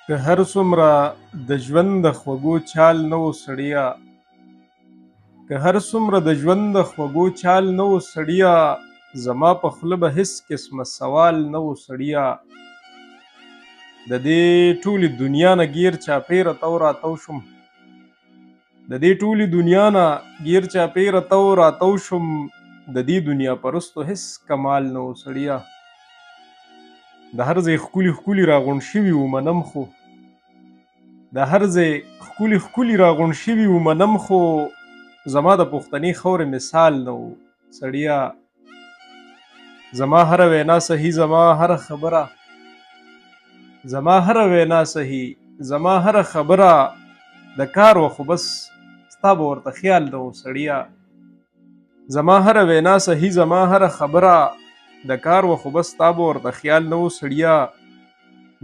که هر څومره د ژوند د خوږو چال نه و سړیه، که هر څومره د ژوند د خوږو چال نه و سړیه، زما په خوله به هېڅ قسمه سوال نه و سړیه. د دې ټولې دنیا نه ګیر چاپېره تو راتو شوم، د دې ټولې دنیا نه ګیر چاپېره تو راتو شوم، د دې دنیا پرستو هېڅ کمال نه و سړیه. د هر ځای ښکلي ښکلي راغونډ شوي و منم، خو د هر ځای ښکلي ښکلي راغونډ شوي و منم، خو زما د پښتنې خاورې مثال نه و سړیه. زما هره وینا صحیح، زما هره خبره، زما هره وینا صحیح، زما هره خبره د کار وه، خو بس ستا به ورته خیال نه و سړیه. زما هره وینا صحیح، زما هره خبره د کار وه، خو بس ستا به ورته خیال نه و سړیه.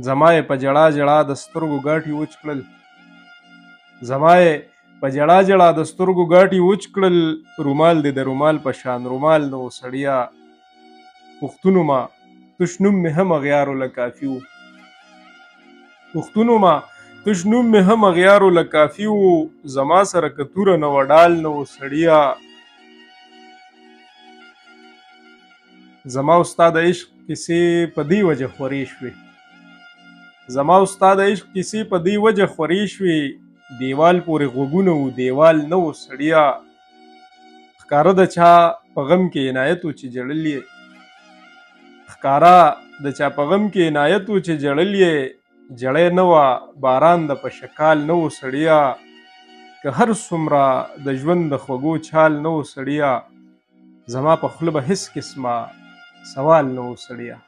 زما یې په ژړا ژړا د سترګو ګاټي وچ کړل، زما یې په ژړا ژړا د سترګو ګاټي وچ کړل، رومال دې د رومال په شان رومال نه و سړیه. پښتونو ما تش نوم مې هم اغیارو له کافي و، پښتونو ما تش نوم مې هم اغیارو له کافي و، زما سره که توره نه وه ډال نه و سړیه. زما او ستا د عشق کیسې په دې وجه خورې شوې، زما او ستا د عشق کیسې په دې وجه خورې شوې، دیوال پورې غوږونه و دیوال نه و سړیه. ښکاره د چا په غم کې عنایت و چې ژړل یې، ښکاره د چا په غم کې عنایت و چې ژړل یې، ژړی نه وه باران د په شکال نه و سړیه. که هر څومره د ژوند د خوږو چال نه و سړیه، زما په خوله به هېڅ قسمه سوال نه و سړیه.